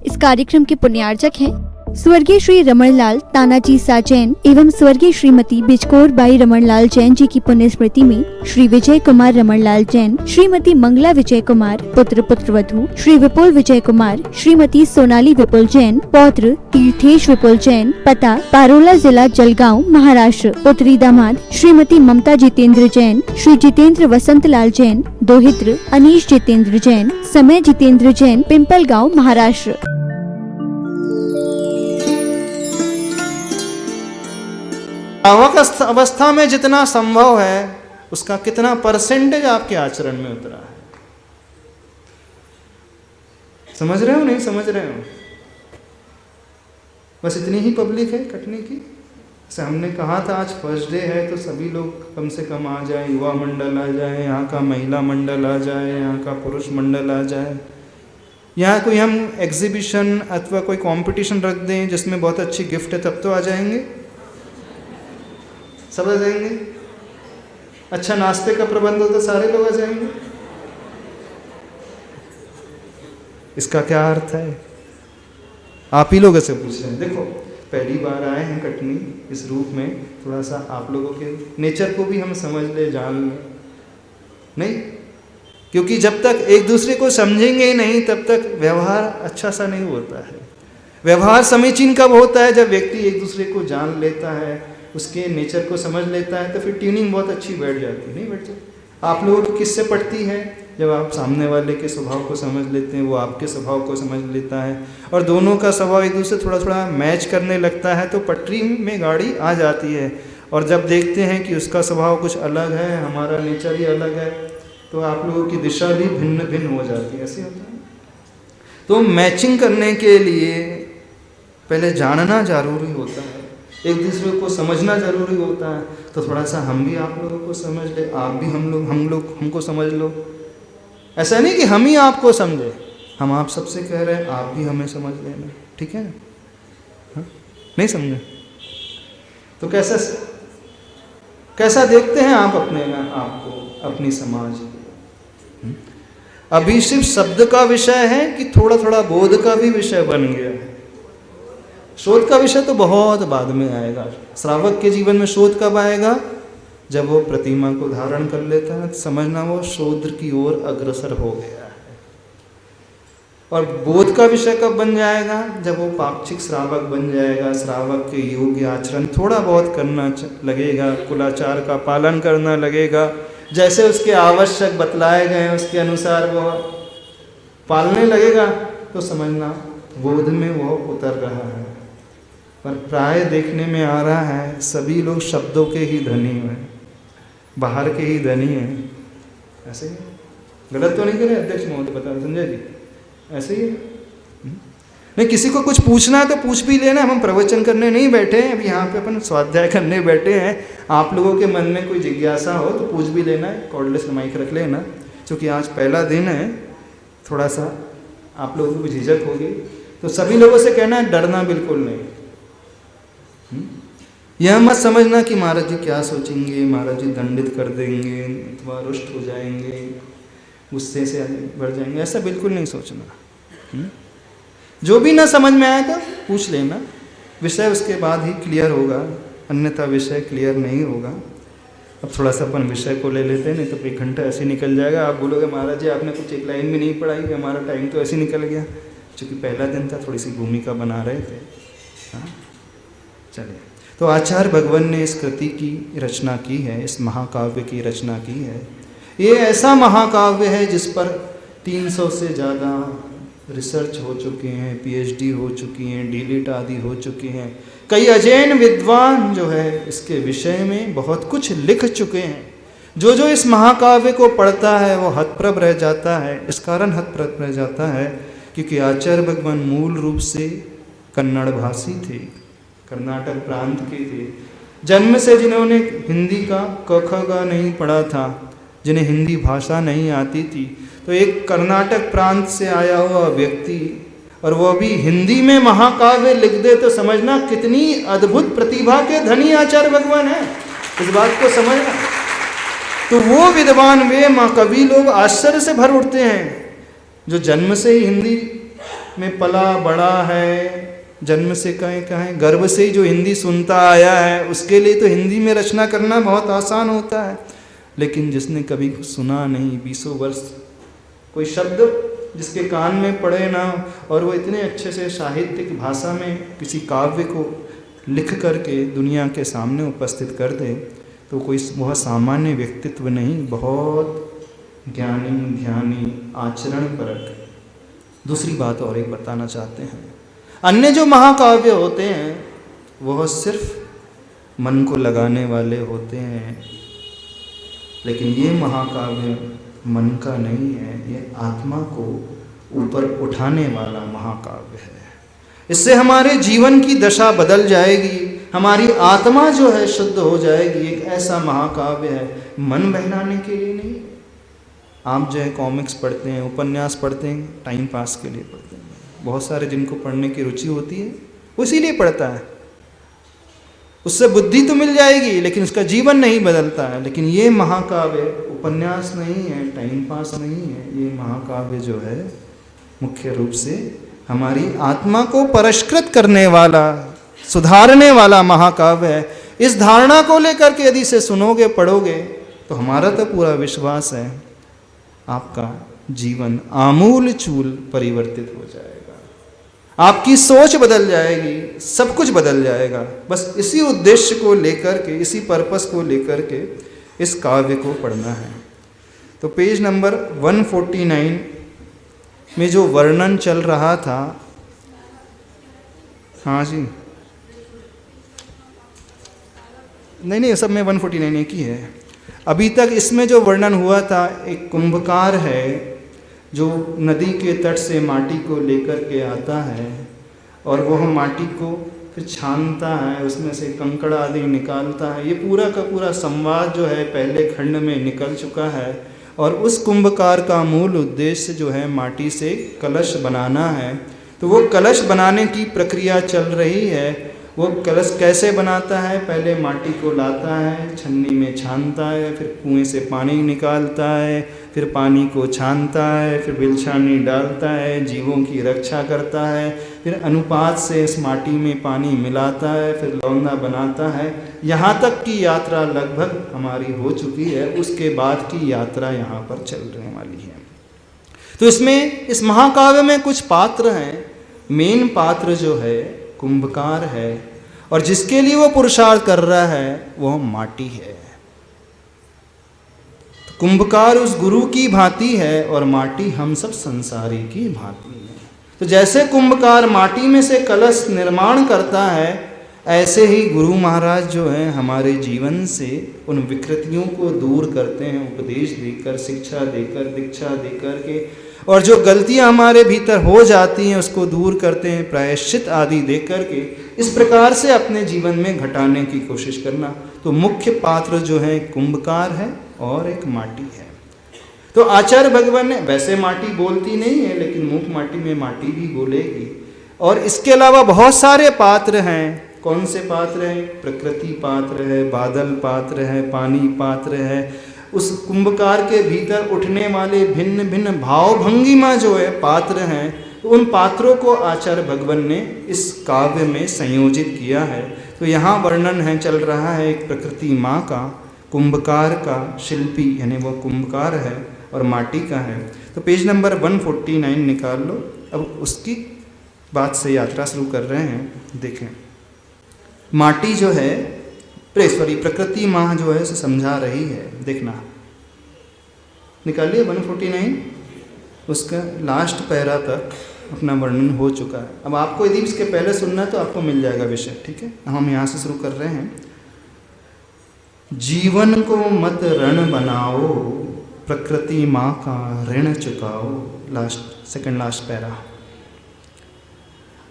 इस कार्यक्रम के पुण्यार्चक हैं स्वर्गीय श्री रमणलाल तानाजी सा जैन एवं स्वर्गीय श्रीमती बिजकोर बाई रमणलाल जैन जी की पुण्य स्मृति में श्री विजय कुमार रमणलाल जैन, श्रीमती मंगला विजय कुमार, पुत्र पुत्रवधू श्री विपुल विजय कुमार, श्रीमती सोनाली विपुल जैन, पौत्र तीर्थेश विपुल जैन, पता पारोला जिला जलगांव महाराष्ट्र, पुत्री दामाद श्रीमती ममता जितेंद्र जैन, श्री जितेंद्र वसंत लाल जैन, दोहित्र अनीश जितेंद्र जैन, समय जितेंद्र जैन, पिंपलगांव महाराष्ट्र। श्रावक अवस्था में जितना संभव है उसका कितना परसेंटेज आपके आचरण में उतरा है? समझ रहे हो नहीं समझ रहे हो? बस इतनी ही पब्लिक है कटनी की। जैसे हमने कहा था आज फर्स्ट डे है तो सभी लोग कम से कम आ जाए, युवा मंडल आ जाए, यहाँ का महिला मंडल आ जाए, यहाँ का पुरुष मंडल आ जाए। यहाँ कोई हम एग्जीबिशन अथवा कोई कंपटीशन रख दें जिसमें बहुत अच्छी गिफ्ट है तब तो आ जाएंगे, सब आ जाएंगे। अच्छा नाश्ते का प्रबंध हो तो सारे लोग आ जाएंगे। इसका क्या अर्थ है? आप ही लोगों से पूछ रहे हैं। देखो पहली बार आए हैं कटनी इस रूप में, थोड़ा सा आप लोगों के नेचर को भी हम समझ ले, जान ले। नहीं, क्योंकि जब तक एक दूसरे को समझेंगे ही नहीं तब तक व्यवहार अच्छा सा नहीं होता है। व्यवहार समीचीन कब होता है? जब व्यक्ति एक दूसरे को जान लेता है, उसके नेचर को समझ लेता है, तो फिर ट्यूनिंग बहुत अच्छी बैठ जाती है। नहीं बैठ जाती? आप लोगों को किससे पड़ती है? जब आप सामने वाले के स्वभाव को समझ लेते हैं, वो आपके स्वभाव को समझ लेता है और दोनों का स्वभाव एक दूसरे थोड़ा थोड़ा मैच करने लगता है तो पटरी में गाड़ी आ जाती है। और जब देखते हैं कि उसका स्वभाव कुछ अलग है, हमारा नेचर ही अलग है, तो आप लोगों की दिशा भी भिन्न भिन्न हो जाती है। ऐसे होता है। तो मैचिंग करने के लिए पहले जानना जरूरी होता है, एक दूसरे को समझना जरूरी होता है। तो थोड़ा सा हम भी आप लोगों को समझ ले, आप भी हम लोग हमको समझ लो। ऐसा नहीं कि हम ही आपको समझे, हम आप सबसे कह रहे हैं आप भी हमें समझ लेना। ठीक है? हाँ? नहीं समझे तो कैसा देखते हैं आप अपने आपको, अपनी समाज को? अभी सिर्फ शब्द का विषय है कि थोड़ा थोड़ा बोध का भी विषय बन गया है? शोध का विषय तो बहुत बाद में आएगा। श्रावक के जीवन में शोध कब आएगा? जब वो प्रतिमा को धारण कर लेता है, तो समझना वो शोध की ओर अग्रसर हो गया है। और बोध का विषय कब बन जाएगा? जब वो पाक्षिक श्रावक बन जाएगा, श्रावक के योग्य आचरण थोड़ा बहुत करना लगेगा, कुलाचार का पालन करना लगेगा, जैसे उसके आवश्यक बतलाए गए उसके अनुसार वो पालने लगेगा, तो समझना बोध में वो उतर रहा है। पर प्राय देखने में आ रहा है सभी लोग शब्दों के ही धनी हैं, बाहर के ही धनी हैं। ऐसे ही गलत तो नहीं करे अध्यक्ष महोदय? बता संजय जी, ऐसे ही है। नहीं, किसी को कुछ पूछना है तो पूछ भी लेना। हम प्रवचन करने नहीं बैठे हैं, अभी यहाँ पे अपन स्वाध्याय करने बैठे हैं। आप लोगों के मन में कोई जिज्ञासा हो तो पूछ भी लेना है, कॉर्डलेस माइक रख लेना। क्योंकि आज पहला दिन है, थोड़ा सा आप लोगों को झिझक होगी, तो सभी लोगों से कहना है डरना बिल्कुल नहीं। यह मत समझना कि महाराज जी क्या सोचेंगे, महाराज जी दंडित कर देंगे अथवा रुष्ट हो जाएंगे, गुस्से से बढ़ जाएंगे, ऐसा बिल्कुल नहीं सोचना। जो भी ना समझ में आए तो पूछ लेना, विषय उसके बाद ही क्लियर होगा, अन्यथा विषय क्लियर नहीं होगा। अब थोड़ा सा अपन विषय को ले लेते हैं, नहीं तो 1 घंटा ऐसे निकल जाएगा। आप बोलोगे महाराज जी आपने कुछ एक लाइन भी नहीं पढ़ाई, हमारा टाइम तो ऐसे निकल गया। क्योंकि पहला दिन था, थोड़ी सी भूमिका बना रहे थे। हाँ चलिए, तो आचार्य भगवान ने इस कृति की रचना की है, इस महाकाव्य की रचना की है। ये ऐसा महाकाव्य है जिस पर 300 से ज़्यादा रिसर्च हो चुके हैं, पीएचडी हो चुकी हैं, डीलिट आदि हो चुके हैं। कई अजैन विद्वान जो है इसके विषय में बहुत कुछ लिख चुके हैं। जो इस महाकाव्य को पढ़ता है वो हतप्रभ रह जाता है। इस कारण हतप्रभ रह जाता है क्योंकि आचार्य भगवान मूल रूप से कन्नड़ भाषी थे, कर्नाटक प्रांत के थे। जन्म से जिन्होंने हिंदी का क ख ग नहीं पढ़ा था, जिन्हें हिंदी भाषा नहीं आती थी, तो एक कर्नाटक प्रांत से आया हुआ व्यक्ति और वो भी हिंदी में महाकाव्य लिख दे तो समझना कितनी अद्भुत प्रतिभा के धनी आचार्य भगवान है। इस बात को समझना। तो वो विद्वान वे महाकवि लोग आश्चर्य से भर उठते हैं जो जन्म से ही हिंदी में पला बड़ा है, जन्म से कहें गर्भ से ही जो हिंदी सुनता आया है, उसके लिए तो हिंदी में रचना करना बहुत आसान होता है। लेकिन जिसने कभी सुना नहीं, 20 वर्ष कोई शब्द जिसके कान में पड़े ना, और वो इतने अच्छे से साहित्यिक भाषा में किसी काव्य को लिख करके दुनिया के सामने उपस्थित कर दे, तो कोई वह सामान्य व्यक्तित्व नहीं, बहुत ज्ञानी ध्यानी आचरण परक। दूसरी बात और एक बताना चाहते हैं, अन्य जो महाकाव्य होते हैं वह सिर्फ मन को लगाने वाले होते हैं, लेकिन ये महाकाव्य मन का नहीं है, ये आत्मा को ऊपर उठाने वाला महाकाव्य है। इससे हमारे जीवन की दशा बदल जाएगी, हमारी आत्मा जो है शुद्ध हो जाएगी। एक ऐसा महाकाव्य है, मन बहलाने के लिए नहीं। आप जो है कॉमिक्स पढ़ते हैं, उपन्यास पढ़ते हैं, टाइम पास के लिए पढ़ते हैं। बहुत सारे जिनको पढ़ने की रुचि होती है वो इसीलिए पढ़ता है, उससे बुद्धि तो मिल जाएगी लेकिन उसका जीवन नहीं बदलता है। लेकिन ये महाकाव्य उपन्यास नहीं है, टाइम पास नहीं है, ये महाकाव्य जो है मुख्य रूप से हमारी आत्मा को परिष्कृत करने वाला, सुधारने वाला महाकाव्य है। इस धारणा को लेकर के यदि इसे सुनोगे पढ़ोगे तो हमारा तो पूरा विश्वास है आपका जीवन आमूल चूल परिवर्तित हो जाएगा, आपकी सोच बदल जाएगी, सब कुछ बदल जाएगा। बस इसी उद्देश्य को लेकर के, इसी पर्पस को लेकर के इस काव्य को पढ़ना है। तो पेज नंबर 149 में जो वर्णन चल रहा था, हाँ जी, नहीं सब में 149 एक ही है। अभी तक इसमें जो वर्णन हुआ था, एक कुंभकार है जो नदी के तट से माटी को लेकर के आता है और वह माटी को फिर छानता है, उसमें से कंकड़ आदि निकालता है। ये पूरा का पूरा संवाद जो है पहले खंड में निकल चुका है। और उस कुंभकार का मूल उद्देश्य जो है माटी से कलश बनाना है। तो वो कलश बनाने की प्रक्रिया चल रही है। वो कलश कैसे बनाता है, पहले माटी को लाता है, छन्नी में छानता है, फिर कुएं से पानी निकालता है, फिर पानी को छानता है, फिर बिलछानी डालता है, जीवों की रक्षा करता है, फिर अनुपात से इस माटी में पानी मिलाता है, फिर लौंदा बनाता है। यहाँ तक की यात्रा लगभग हमारी हो चुकी है, उसके बाद की यात्रा यहाँ पर चलने वाली है। तो इसमें इस महाकाव्य में कुछ पात्र हैं। मेन पात्र जो है कुंभकार है और जिसके लिए वो पुरुषार्थ कर रहा है वह माटी है। तो कुंभकार उस गुरु की भांति है और माटी हम सब संसारी की भांति है। तो जैसे कुंभकार माटी में से कलश निर्माण करता है, ऐसे ही गुरु महाराज जो हैं हमारे जीवन से उन विकृतियों को दूर करते हैं, उपदेश देकर, शिक्षा देकर, दीक्षा देकर के, और जो गलतियां हमारे भीतर हो जाती हैं उसको दूर करते हैं, प्रायश्चित आदि देकर के। इस प्रकार से अपने जीवन में घटाने की कोशिश करना। तो मुख्य पात्र जो है कुंभकार है और एक माटी है। तो आचार्य भगवान ने, वैसे माटी बोलती नहीं है लेकिन मुख माटी में माटी भी बोलेगी। और इसके अलावा बहुत सारे पात्र हैं। कौन से पात्र हैं? प्रकृति पात्र है, बादल पात्र है, पानी पात्र है। उस कुंभकार के भीतर उठने वाले भिन्न भिन्न भाव भंगिमा जो है पात्र हैं, तो उन पात्रों को आचार्य भगवान ने इस काव्य में संयोजित किया है। तो यहाँ वर्णन है चल रहा है एक प्रकृति माँ का, कुंभकार का, शिल्पी यानी वो कुंभकार है और माटी का है। तो पेज नंबर 149 निकाल लो। अब उसकी बात से यात्रा शुरू कर रहे हैं। देखें, माटी जो है प्रकृति माँ जो है उसे समझा रही है। देखना, निकालिए 149, उसका लास्ट पैरा तक अपना वर्णन हो चुका है। अब आपको यदि इसके पहले सुनना है तो आपको मिल जाएगा विषय, ठीक है। हम यहाँ से शुरू कर रहे हैं। जीवन को मत ऋण बनाओ, प्रकृति माँ का ऋण चुकाओ। Last, second last para.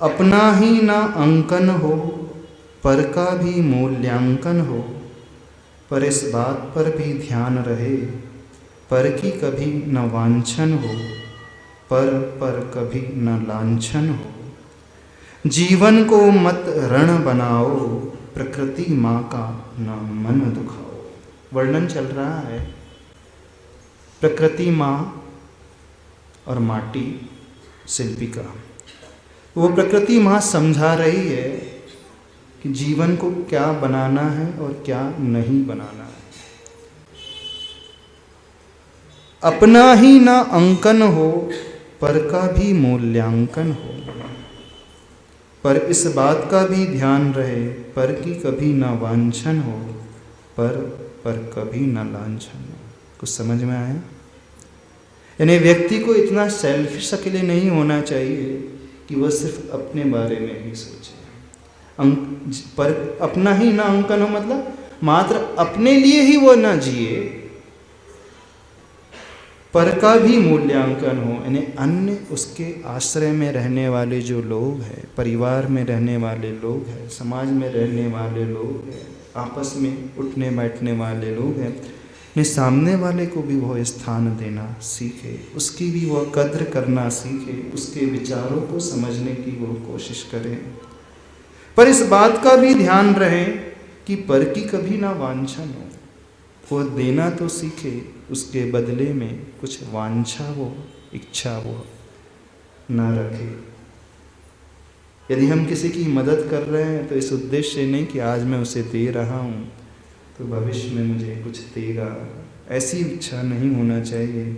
अपना ही ना अंकन हो, पर का भी मूल्यांकन हो, पर इस बात पर भी ध्यान रहे, पर की कभी न वांछन हो, पर कभी न लांछन हो। जीवन को मत ऋण बनाओ, प्रकृति माँ का न मन दुखाओ। वर्णन चल रहा है प्रकृति माँ और माटी शिल्पी का। वो प्रकृति माँ समझा रही है कि जीवन को क्या बनाना है और क्या नहीं बनाना है। अपना ही ना अंकन हो, पर का भी मूल्यांकन हो, पर इस बात का भी ध्यान रहे, पर की कभी ना वांछन हो, पर कभी ना लांछन हो। कुछ समझ में आया? यानी व्यक्ति को इतना सेल्फिश अकेले नहीं होना चाहिए कि वह सिर्फ अपने बारे में ही सोचे। पर अपना ही ना अंकन हो, मतलब मात्र अपने लिए ही वो ना जिए, पर का भी मूल्यांकन हो, यानी अन्य उसके आश्रय में रहने वाले जो लोग हैं, परिवार में रहने वाले लोग हैं, समाज में रहने वाले लोग हैं, आपस में उठने बैठने वाले लोग हैं, ने सामने वाले को भी वह स्थान देना सीखे, उसकी भी वह कद्र करना सीखे, उसके विचारों को समझने की वह कोशिश करे। पर इस बात का भी ध्यान रहे कि पर की कभी ना वांछन हो, वो देना तो सीखे, उसके बदले में कुछ वांछा वो, इच्छा वो ना रखे। यदि हम किसी की मदद कर रहे हैं तो इस उद्देश्य से नहीं कि आज मैं उसे दे रहा हूँ तो भविष्य में मुझे कुछ देगा, ऐसी इच्छा नहीं होना चाहिए।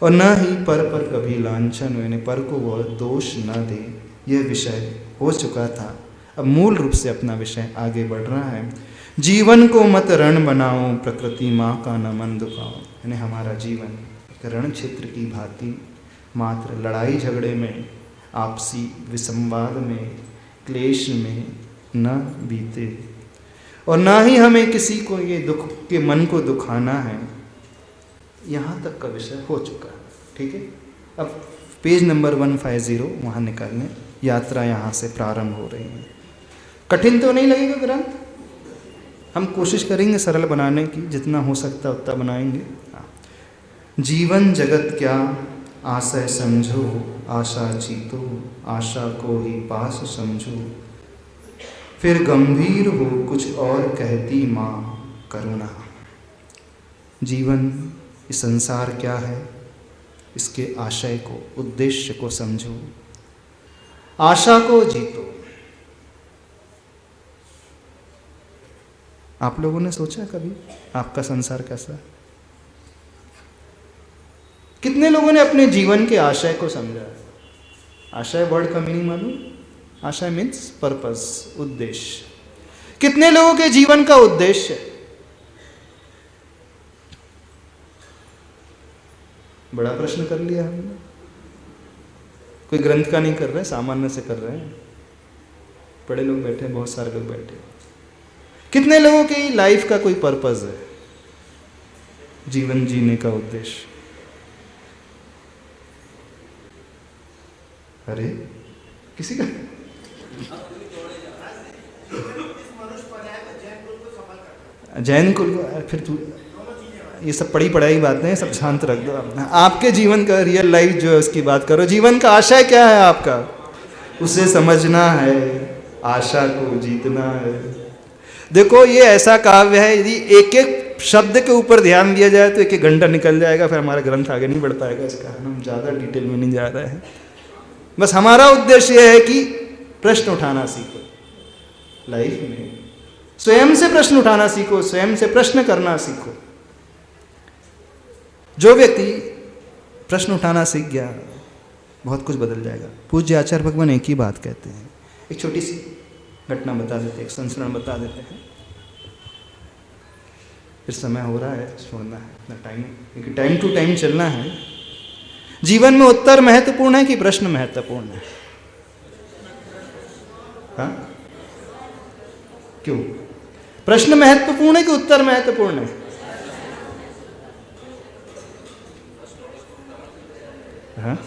और न ही पर कभी लांछन हो, यानी पर को वह दोष न दे। यह विषय हो चुका था, अब मूल रूप से अपना विषय आगे बढ़ रहा है। जीवन को मत रण बनाओ, प्रकृति माँ का न मन दुखाओ। यानी हमारा जीवन एक रण क्षेत्र की भांति मात्र लड़ाई झगड़े में, आपसी विसंवाद में, क्लेश में न बीते, और ना ही हमें किसी को ये दुख के मन को दुखाना है। यहाँ तक का विषय हो चुका है, ठीक है। अब पेज नंबर 150 वहाँ निकालने, यात्रा यहाँ से प्रारंभ हो रही है। कठिन तो नहीं लगेगा ग्रंथ, हम कोशिश करेंगे सरल बनाने की, जितना हो सकता है उतना बनाएंगे। जीवन जगत क्या आशय समझो, आशा जीतो, आशा को ही पास समझो, फिर गंभीर हो कुछ और कहती माँ करुणा। जीवन, इस संसार क्या है, इसके आशय को, उद्देश्य को समझो, आशा को जीतो। आप लोगों ने सोचा कभी आपका संसार कैसा है? कितने लोगों ने अपने जीवन के आशय को समझा? आशय वर्ड का मीनिंग मालूम? आशय मीन्स पर्पस, उद्देश्य। कितने लोगों के जीवन का उद्देश्य? बड़ा प्रश्न कर लिया हमने। कोई ग्रंथ का नहीं कर रहे, सामान्य से कर रहे हैं। बड़े लोग बैठे, बहुत सारे लोग बैठे। कितने लोगों की लाइफ का कोई पर्पस है, जीवन जीने का उद्देश्य? अरे किसी का जैन कुल को, फिर तू ये सब पढ़ी पढ़ाई बातें सब शांत रख दो। आपके जीवन का रियल लाइफ जो है उसकी बात करो। जीवन का आशय क्या है आपका, उसे समझना है, आशा को जीतना है। देखो ये ऐसा काव्य है, यदि एक एक शब्द के ऊपर ध्यान दिया जाए तो एक एक घंटा निकल जाएगा, फिर हमारा ग्रंथ आगे नहीं बढ़ पाएगा। इसका हम ज़्यादा डिटेल में नहीं जा रहे हैं। बस हमारा उद्देश्य यह है कि प्रश्न उठाना सीखो लाइफ में, स्वयं से प्रश्न उठाना सीखो, स्वयं से प्रश्न करना सीखो। जो व्यक्ति प्रश्न उठाना सीख गया, बहुत कुछ बदल जाएगा। पूज्य आचार्य भगवान एक ही बात कहते हैं। एक छोटी सी घटना बता देते हैं, एक संस्मरण बता देते हैं, फिर समय हो रहा है, छोड़ना है इतना टाइम, क्योंकि टाइम टू टाइम चलना है। जीवन में उत्तर महत्वपूर्ण है कि प्रश्न महत्वपूर्ण है? हाँ, क्यों? प्रश्न महत्वपूर्ण है कि उत्तर महत्वपूर्ण है? हाँ?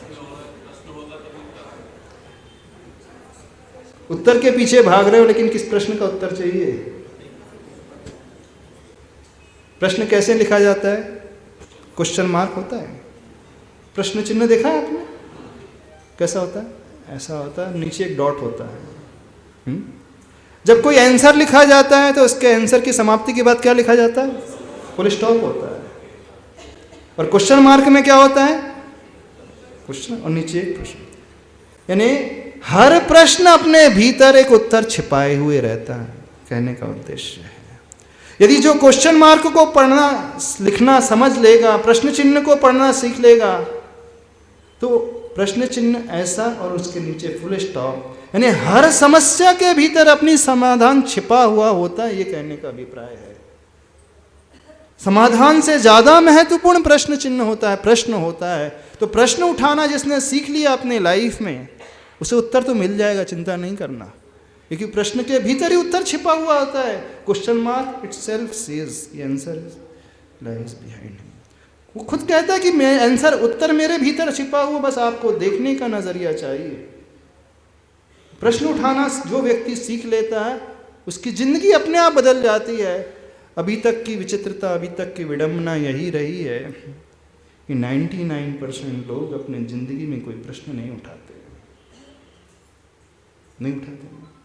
उत्तर के पीछे भाग रहे हो, लेकिन किस प्रश्न का उत्तर चाहिए? प्रश्न कैसे लिखा जाता है? क्वेश्चन मार्क होता है, प्रश्न चिन्ह देखा है आपने? कैसा होता है? ऐसा होता है, नीचे एक डॉट होता है। जब कोई आंसर लिखा जाता है तो उसके आंसर की समाप्ति के बाद क्या लिखा जाता है? फुल स्टॉप होता है। और क्वेश्चन मार्क में क्या होता है? क्वेश्चन और नीचे एक प्रश्न। यानी हर प्रश्न अपने भीतर एक उत्तर छिपाए हुए रहता है, कहने का उद्देश्य है। यदि जो क्वेश्चन मार्क को पढ़ना लिखना समझ लेगा, प्रश्न चिन्ह को पढ़ना सीख लेगा, तो प्रश्न चिन्ह ऐसा और उसके नीचे फुल स्टॉप, यानी हर समस्या के भीतर अपनी समाधान छिपा हुआ होता है, ये कहने का अभिप्राय है। समाधान से ज्यादा महत्वपूर्ण प्रश्न चिन्ह होता है, प्रश्न होता है। तो प्रश्न उठाना जिसने सीख लिया अपने लाइफ में, उसे उत्तर तो मिल जाएगा, चिंता नहीं करना, क्योंकि प्रश्न के भीतर ही उत्तर छिपा हुआ होता है। Question mark itself says the answer lies behind him. वो खुद कहता है कि मैं आंसर, उत्तर मेरे भीतर छिपा हुआ, बस आपको देखने का नजरिया चाहिए। प्रश्न उठाना जो व्यक्ति सीख लेता है, उसकी जिंदगी अपने आप बदल जाती है। अभी तक की विचित्रता, अभी तक की विडंबना यही रही है कि 99% लोग अपने जिंदगी में कोई प्रश्न नहीं उठाते।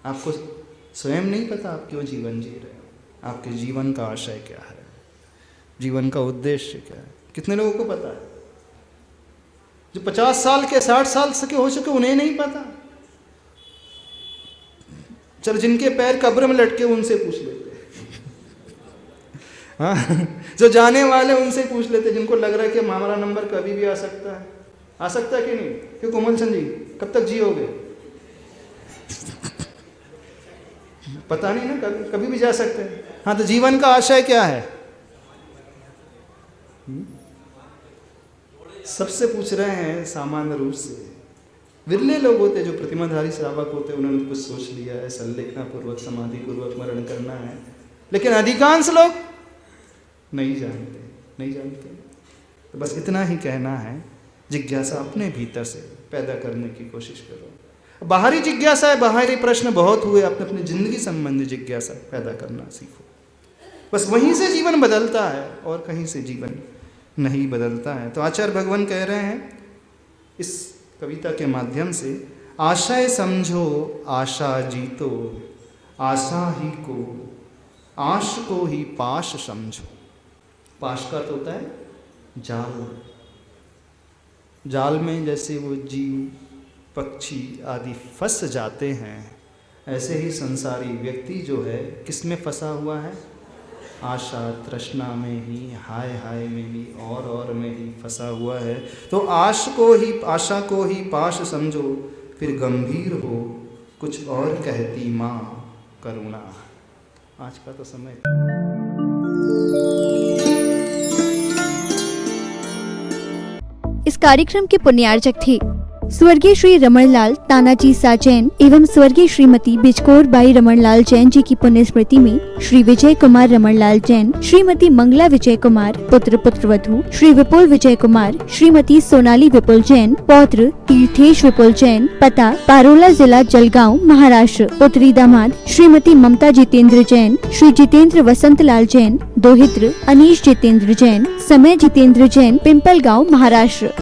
आपको स्वयं नहीं पता आप क्यों जीवन जी रहे हो, आपके जीवन का आशय क्या है, जीवन का उद्देश्य क्या है। कितने लोगों को पता है? जो 50 साल के 60 साल के हो चुके उन्हें नहीं पता। चल, जिनके पैर कब्र में लटके उनसे पूछ लेते, हाँ, जो जाने वाले उनसे पूछ लेते, जिनको लग रहा है कि हमारा नंबर कभी भी आ सकता है। आ सकता है कि नहीं? क्यों कोमल चंद जी, कब तक जियोगे? पता नहीं ना, कभी भी जा सकते हैं। हाँ, तो जीवन का आशय क्या है? सबसे पूछ रहे हैं सामान्य रूप से। विरले लोग होते जो प्रतिमाधारी श्रावक होते, उन्होंने कुछ सोच लिया है, संलेखना पूर्वक, समाधि पूर्वक मरण करना है, लेकिन अधिकांश लोग नहीं जानते। तो बस इतना ही कहना है, जिज्ञासा अपने भीतर से पैदा करने की कोशिश करो। बाहरी जिज्ञासा है, बाहरी प्रश्न बहुत हुए, अपने अपनी जिंदगी संबंधी जिज्ञासा पैदा करना सीखो। बस वहीं से जीवन बदलता है और कहीं से जीवन नहीं बदलता है। तो आचार्य भगवान कह रहे हैं इस कविता के माध्यम से, आशय समझो आशा जीतो, आशा ही को, आश को ही पाश समझो। पाश का तो होता है जाल। जाल में जैसे वो जीव, पक्षी आदि फंस जाते हैं, ऐसे ही संसारी व्यक्ति जो है किस में फंसा हुआ है? आशा तृष्णा में ही, हाय हाय में ही, और में ही फंसा हुआ है। तो आशा को ही पाश समझो, फिर गंभीर हो, कुछ और कहती माँ करुणा। आज का तो समय। इस कार्यक्रम के पुण्यार्चक थे स्वर्गीय श्री रमणलाल तानाजी साजैन एवं स्वर्गीय श्रीमती बिजकोर बाई रमणलाल जैन जी की पुण्य स्मृति में श्री विजय कुमार रमणलाल जैन, श्रीमती मंगला विजय कुमार, पुत्र पुत्रवधू श्री विपुल विजय कुमार, श्रीमती सोनाली विपुल जैन, पौत्र तीर्थेश विपुल जैन, पता पारोला जिला जलगांव महाराष्ट्र, पुत्री दामाद श्रीमती ममता जितेंद्र जैन, श्री जितेंद्र वसंतलाल जैन, दोहित्र अनीश जितेंद्र जैन, समय जितेंद्र जैन, पिंपल गाँव महाराष्ट्र।